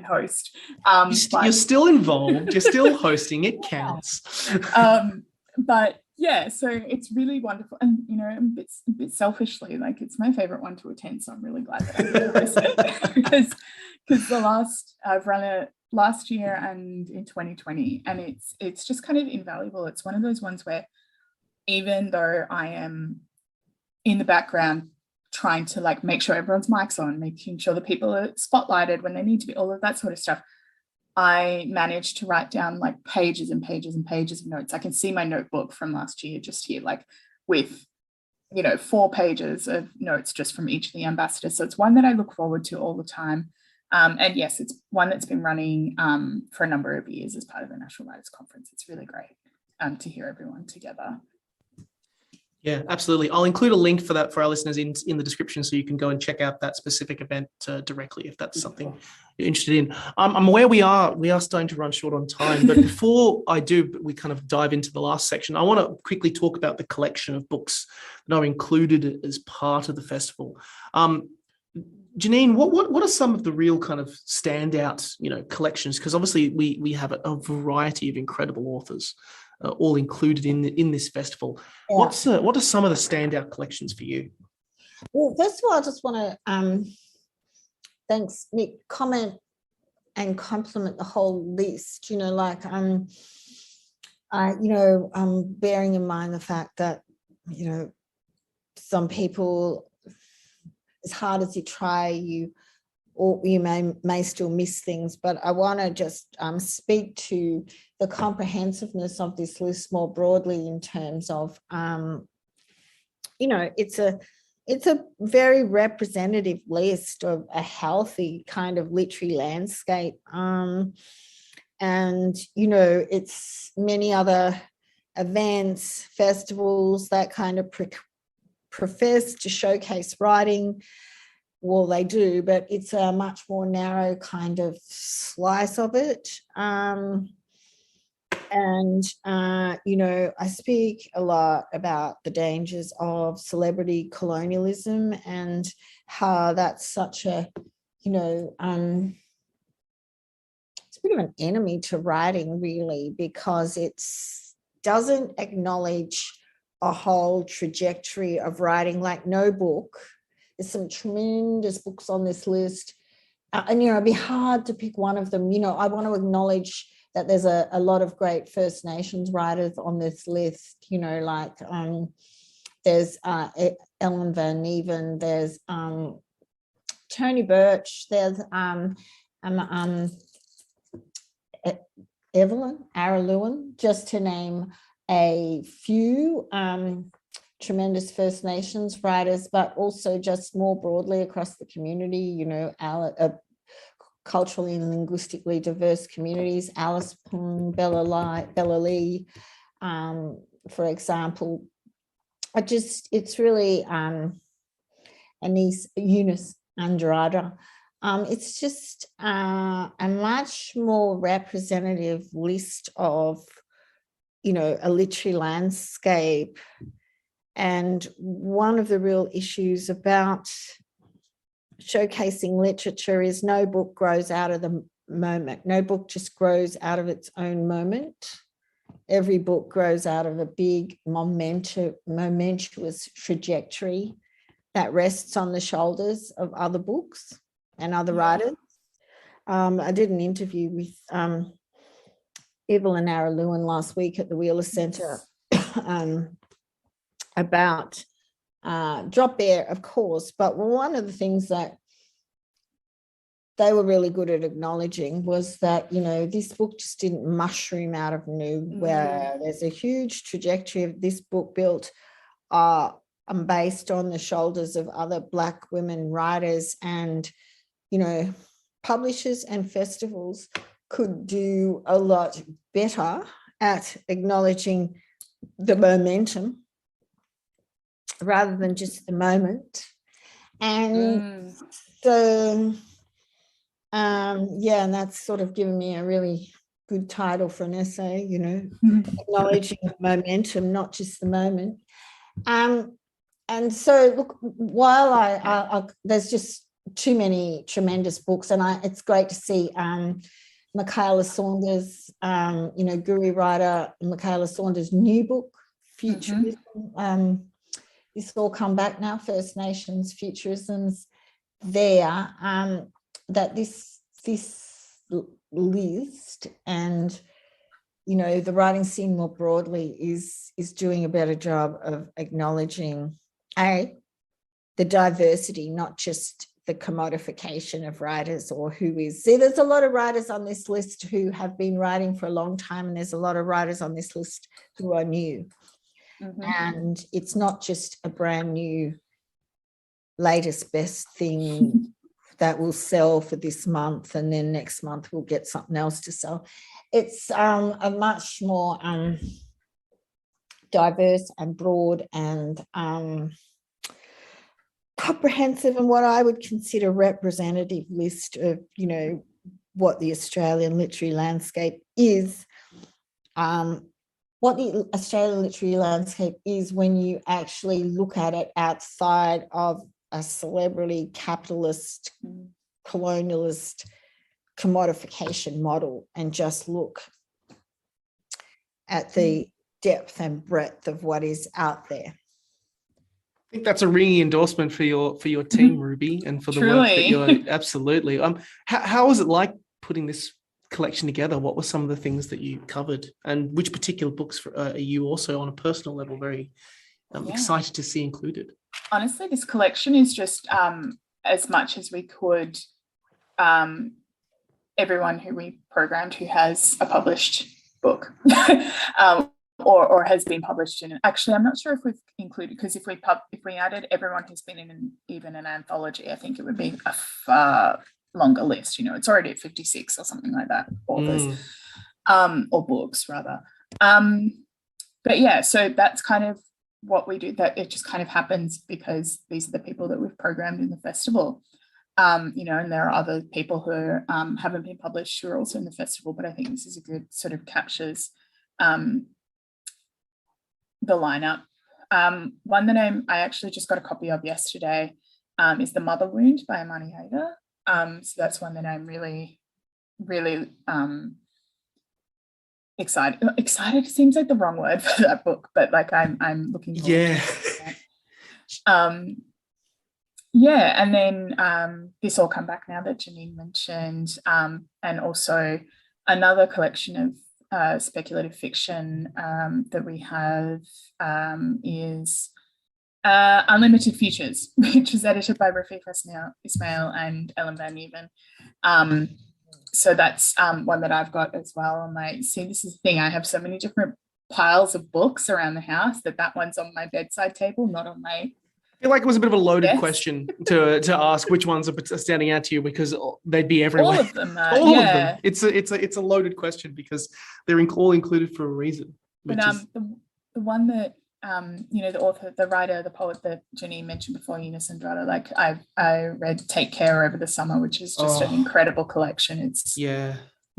host. You're still involved. You're still hosting. It counts. But yeah, so it's really wonderful, and a bit selfishly, like it's my favorite one to attend. So I'm really glad that I did host it because I've run it last year and in 2020, and it's just kind of invaluable. It's one of those ones where even though I am in the background trying to make sure everyone's mic's on, making sure the people are spotlighted when they need to be, all of that sort of stuff, I managed to write down pages and pages and pages of notes. I can see my notebook from last year just here, with 4 pages of notes just from each of the ambassadors. So it's one that I look forward to all the time. And yes, it's one that's been running for a number of years as part of the National Writers Conference. It's really great to hear everyone together. Yeah, absolutely. I'll include a link for that for our listeners in the description, so you can go and check out that specific event directly if that's something you're interested in. I'm aware we are starting to run short on time, but before I do, we kind of dive into the last section. I want to quickly talk about the collection of books that are included as part of the festival. Jeanine, what are some of the real kind of standout collections? Because obviously we have a variety of incredible authors all included in this festival. Yeah. What are some of the standout collections for you? Well, first of all, I just want to thanks, Nick, comment and compliment the whole list. Bearing in mind the fact that some people, as hard as you try, you may still miss things, but I want to just speak to the comprehensiveness of this list more broadly in terms of, it's a very representative list of a healthy kind of literary landscape. It's many other events, festivals that kind of profess to showcase writing. Well, they do, but it's a much more narrow kind of slice of it. I speak a lot about the dangers of celebrity colonialism and how that's such a, it's a bit of an enemy to writing, really, because it doesn't acknowledge a whole trajectory of writing. Like no book. There's some tremendous books on this list. It'd be hard to pick one of them. I want to acknowledge that there's a lot of great First Nations writers on this list, there's Ellen Van Neven, there's Tony Birch, there's Evelyn Araluen, just to name a few. Tremendous First Nations writers, but also just more broadly across the community, culturally and linguistically diverse communities. Alice Poon, Bella Lee, for example. It's really Eunice Andrada. It's just a much more representative list of, a literary landscape. And one of the real issues about showcasing literature is no book grows out of the moment. No book just grows out of its own moment. Every book grows out of a big momentous trajectory that rests on the shoulders of other books and other writers. I did an interview with Evelyn Araluen last week at the Wheeler Centre about Drop Bear, of course, but one of the things that they were really good at acknowledging was that, you know, this book just didn't mushroom out of nowhere. There's a huge trajectory of this book built based on the shoulders of other Black women writers, and, you know, publishers and festivals could do a lot better at acknowledging the momentum rather than just the moment. And so and that's sort of given me a really good title for an essay, you know, acknowledging momentum, not just the moment. And so, look, while I there's just too many tremendous books, and it's great to see Michaela Saunders, you know, Guru writer Michaela Saunders' new book, Futurism. This all come back now, First Nations Futurisms there. That this list and, you know, the writing scene more broadly is doing a better job of acknowledging the diversity, not just the commodification of writers or who is. See, there's a lot of writers on this list who have been writing for a long time, and there's a lot of writers on this list who are new. And it's not just a brand new latest best thing that will sell for this month and then next month we'll get something else to sell. It's a much more diverse and broad and comprehensive, and what I would consider representative list of, you know, what the Australian literary landscape is. What the Australian literary landscape is when you actually look at it outside of a celebrity, capitalist, colonialist commodification model, and just look at the depth and breadth of what is out there. I think that's a ringing endorsement for your team, Ruby, and for the work that you're absolutely. How was it like putting this collection together? What were some of the things that you covered, and which particular books are you also on a personal level very excited to see included? Honestly, this collection is just as much as we could. Everyone who we programmed who has a published book or has been published in it. Actually, I'm not sure if we've included, because if we added everyone who's been in even an anthology, I think it would be a far longer list. You know, it's already at 56 or something like that, authors, or books rather. But yeah, so that's kind of what we do. That it just kind of happens because these are the people that we've programmed in the festival. You know, and there are other people who haven't been published who are also in the festival, but I think this is a good sort of captures the lineup. One that I actually just got a copy of yesterday is The Mother Wound by Amani Hader. So that's one that I'm really, really excited. Excited seems like the wrong word for that book, but like I'm looking forward to it. Yeah, and then This All Come Back Now that Jeanine mentioned, and also another collection of speculative fiction that we have is Unlimited Futures, which is edited by Rafiq Ismail and Ellen Van Nieuwen. So that's one that I've got as well. See, this is the thing, I have so many different piles of books around the house that one's on my bedside table, not on my... I feel like it was a bit of a loaded question to ask which ones are standing out to you, because they'd be everywhere. All of them. All of them. It's a loaded question because they're all included for a reason. But the one that you know, the author, the writer, the poet that Jeanine mentioned before, Eunice Andrade, like I read Take Care over the summer, which is just an incredible collection. It's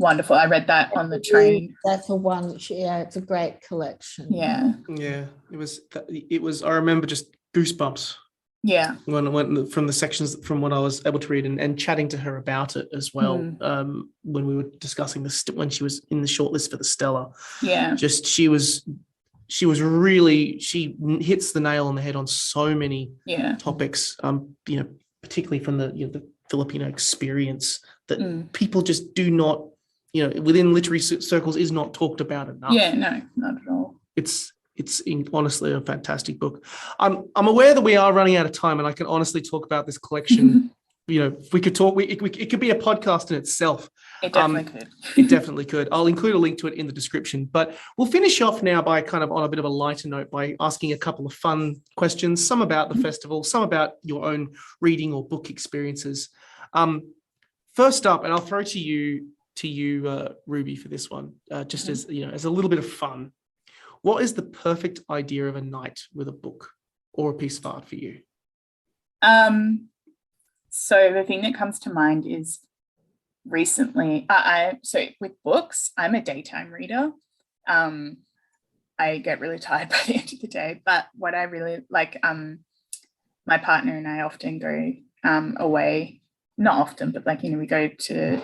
wonderful. I read that on the train. That's a one. Yeah, it's a great collection. Yeah. Yeah, it was. I remember just goosebumps Yeah. From the sections from what I was able to read and chatting to her about it as well. When we were discussing when she was in the shortlist for the Stella. Yeah. Just she hits the nail on the head on so many topics. Particularly from the Filipino experience that people just do not, within literary circles is not talked about enough. Yeah, no, not at all. It's honestly a fantastic book. I'm aware that we are running out of time, and I can honestly talk about this collection. If we could talk, it could be a podcast in itself. It definitely could. It definitely could. I'll include a link to it in the description. But we'll finish off now by kind of on a bit of a lighter note by asking a couple of fun questions, some about the festival, some about your own reading or book experiences. First up, and I'll throw to you, Ruby, for this one, just as a little bit of fun. What is the perfect idea of a night with a book or a piece of art for you? So the thing that comes to mind is recently, so with books, I'm a daytime reader. I get really tired by the end of the day, but what I really like, my partner and I often go away, not often, but we go to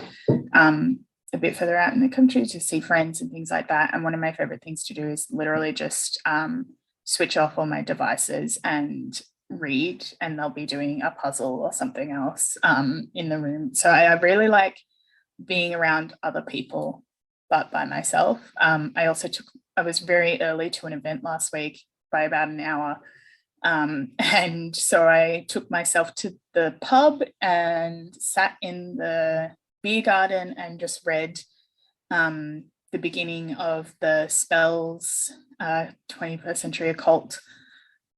a bit further out in the country to see friends and things like that. And one of my favorite things to do is literally just switch off all my devices and read, and they'll be doing a puzzle or something else in the room. So I really like being around other people, but by myself. I was very early to an event last week by about an hour. And so I took myself to the pub and sat in the beer garden and just read the beginning of the Spells 21st Century Occult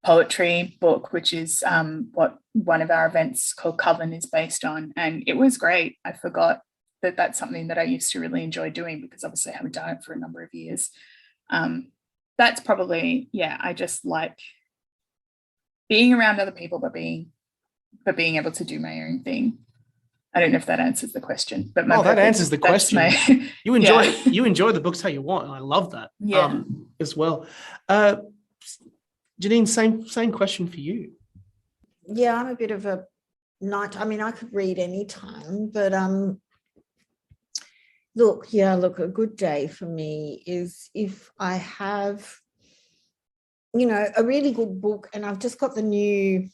poetry book, which is what one of our events called Coven is based on. And it was great. I forgot that that's something that I used to really enjoy doing, because obviously I haven't done it for a number of years. That's probably, I just like being around other people, but being able to do my own thing. I don't know if that answers the question, but that answers the question. You enjoy the books how you want, and I love that as well. Jeanine, same question for you. Yeah, I'm a bit of a night. I mean, I could read any time, but look, a good day for me is if I have, a really good book, and I've just got the new.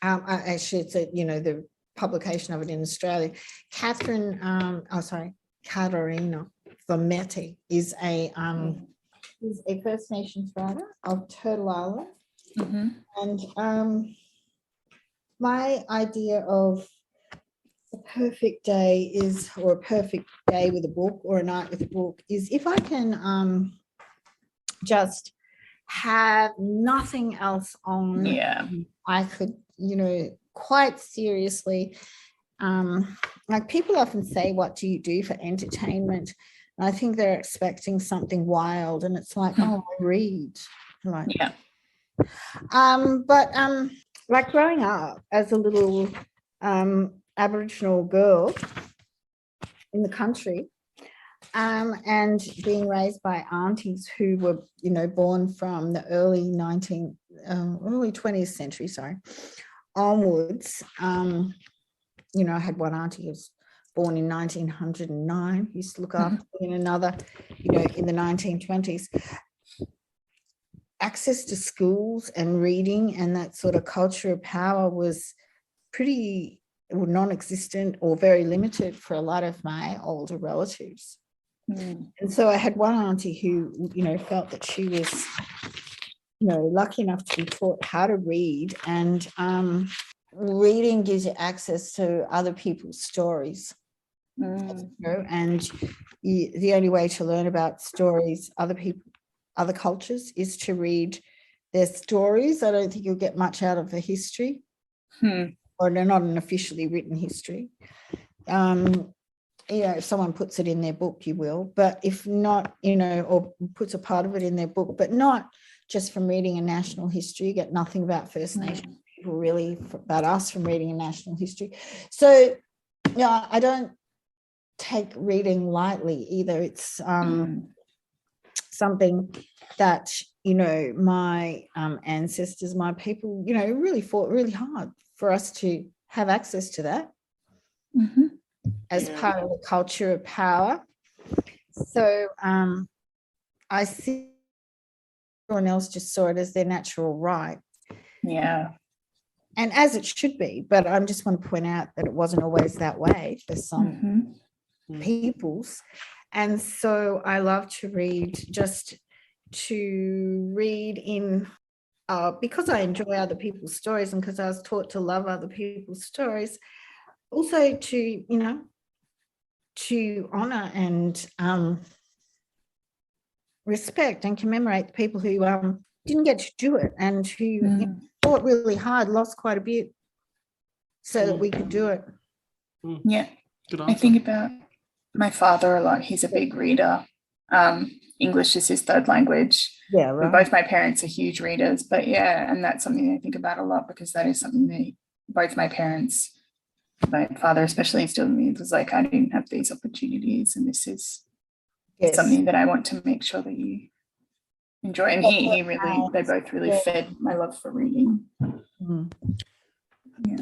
Actually, it's the publication of it in Australia. Katarina Vermette is a First Nations writer of Turtle Island. And my idea of a perfect day or a perfect day with a book or a night with a book is if I can just have nothing else on. I could, quite seriously, like people often say, what do you do for entertainment? And I think they're expecting something wild, and it's like, I read. Like growing up as a little Aboriginal girl in the country, and being raised by aunties who were, born from the early 20th century, onwards. I had one auntie who was born in 1909, used to look after me, and another, in the 1920s. Access to schools and reading and that sort of culture of power was pretty non-existent or very limited for a lot of my older relatives. And so I had one auntie who, felt that she was, lucky enough to be taught how to read, and reading gives you access to other people's stories. And the only way to learn about stories, other people, other cultures, is to read their stories. I don't think you'll get much out of the history, or they're not an officially written history. If someone puts it in their book, you will, but if not, or puts a part of it in their book, but not just from reading a national history, you get nothing about First Nations people really, about us, from reading a national history. So, I don't take reading lightly either. It's something that my ancestors, my people, really fought really hard for us to have access to that as part of the culture of power. So I see everyone else just saw it as their natural right. Yeah. And as it should be, but I just want to point out that it wasn't always that way for some peoples. And so I love to read, just to read in, because I enjoy other people's stories and because I was taught to love other people's stories, also to, to honor and respect and commemorate the people who didn't get to do it and who fought really hard, lost quite a bit so that we could do it. Yeah. Good answer. I think about my father a lot. He's a big reader. English is his third language. Yeah, right. Both my parents are huge readers, but and that's something I think about a lot because that is something that both my parents, my father especially, instilled in me. It was like, I didn't have these opportunities and this is something that I want to make sure that you enjoy. And he really, they both really fed my love for reading. Yeah.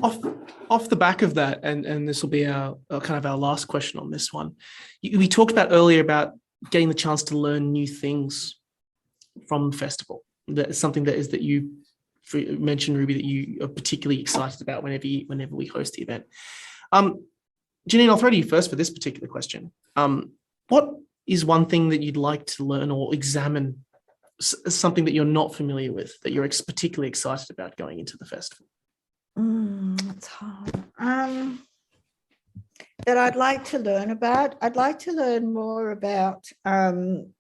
Off the back of that, and this will be our kind of our last question on this one. We talked about earlier about getting the chance to learn new things from the festival. That is something that you mentioned, Ruby, that you are particularly excited about whenever we host the event. Jeanine, I'll throw to you first for this particular question. What is one thing that you'd like to learn or examine, something that you're not familiar with, that you're particularly excited about going into the festival? That's hard. That I'd like to learn about. I'd like to learn more about, and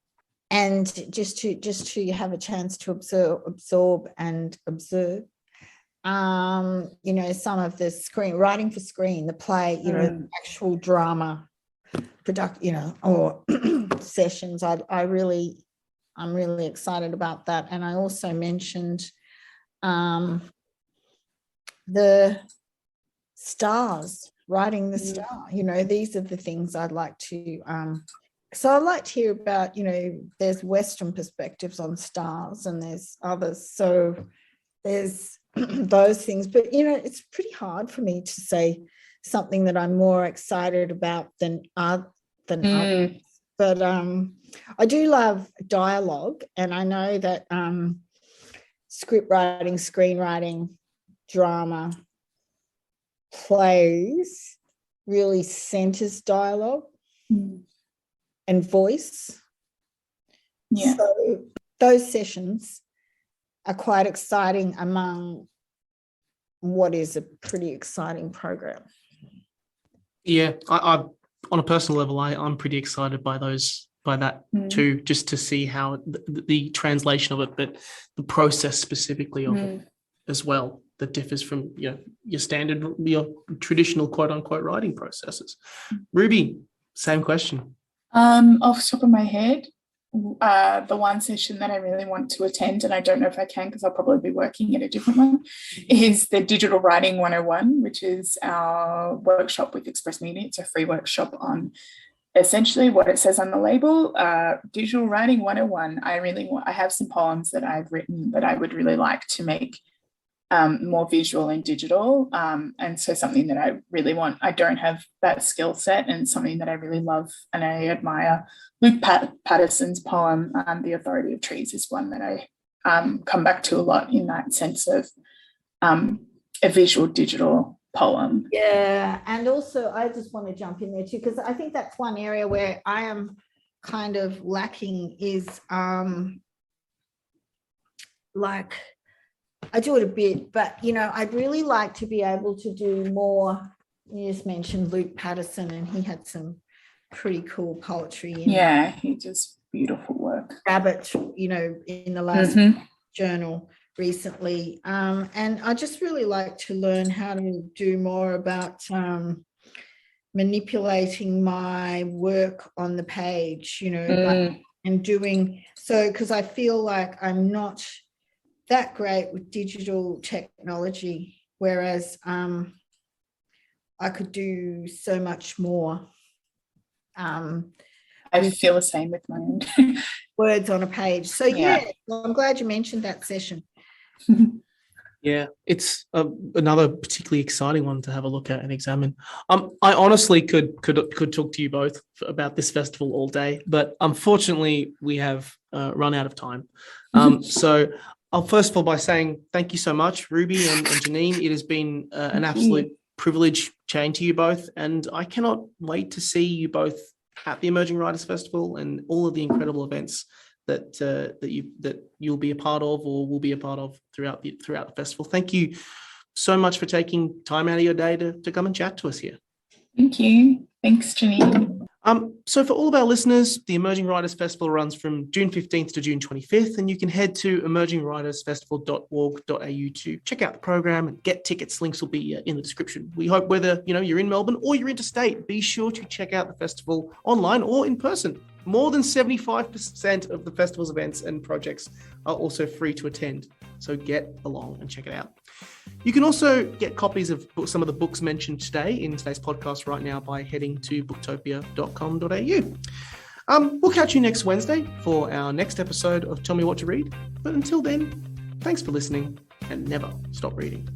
just to have a chance to absorb and observe. Some of the writing for screen, the play, actual drama product, or sessions. I'm really excited about that. And I also mentioned the stars, writing the star, these are the things I'd like to, so I'd like to hear about, there's Western perspectives on stars and there's others. So there's those things, but, it's pretty hard for me to say something that I'm more excited about than others. But I do love dialogue, and I know that script writing, screenwriting, drama, plays really centers dialogue and voice. Yeah. So those sessions are quite exciting among what is a pretty exciting program. Yeah, I on a personal level, I'm pretty excited by that too, just to see how the translation of it, but the process specifically of it as well, that differs from your standard, your traditional quote unquote writing processes. Ruby, same question. Off the top of my head, the one session that I really want to attend, and I don't know if I can because I'll probably be working at a different one, is the Digital Writing 101, which is our workshop with Express Media. It's a free workshop on essentially what it says on the label, Digital Writing 101. I have some poems that I've written that I would really like to make more visual and digital, and so something that I really want. I don't have that skill set, and something that I really love and I admire. Luke Patterson's poem, The Authority of Trees, is one that I come back to a lot in that sense of a visual digital poem. Yeah, and also I just want to jump in there too, because I think that's one area where I am kind of lacking is like, I do it a bit, but, I'd really like to be able to do more. You just mentioned Luke Patterson, and he had some pretty cool poetry. He does beautiful work. Rabbit, in the last journal recently. And I just really like to learn how to do more about manipulating my work on the page, and doing so, because I feel like I'm not that great with digital technology, whereas I could do so much more. I feel the same with my own. words on a page. So well, I'm glad you mentioned that session. Yeah, it's another particularly exciting one to have a look at and examine. I honestly could talk to you both about this festival all day, but unfortunately we have run out of time. So I'll first of all by saying thank you so much, Ruby and Jeanine. It has been an absolute privilege chatting to you both, and I cannot wait to see you both at the Emerging Writers Festival and all of the incredible events that you'll be a part of or will be a part of throughout the festival. Thank you so much for taking time out of your day to come and chat to us here. Thank you. Thanks, Jeanine. So for all of our listeners, the Emerging Writers Festival runs from June 15th to June 25th, and you can head to emergingwritersfestival.org.au to check out the program and get tickets. Links will be in the description. We hope whether you're in Melbourne or you're interstate, be sure to check out the festival online or in person. More than 75% of the festival's events and projects are also free to attend, so get along and check it out. You can also get copies of some of the books mentioned today in today's podcast right now by heading to booktopia.com.au. We'll catch you next Wednesday for our next episode of Tell Me What to Read. But until then, thanks for listening and never stop reading.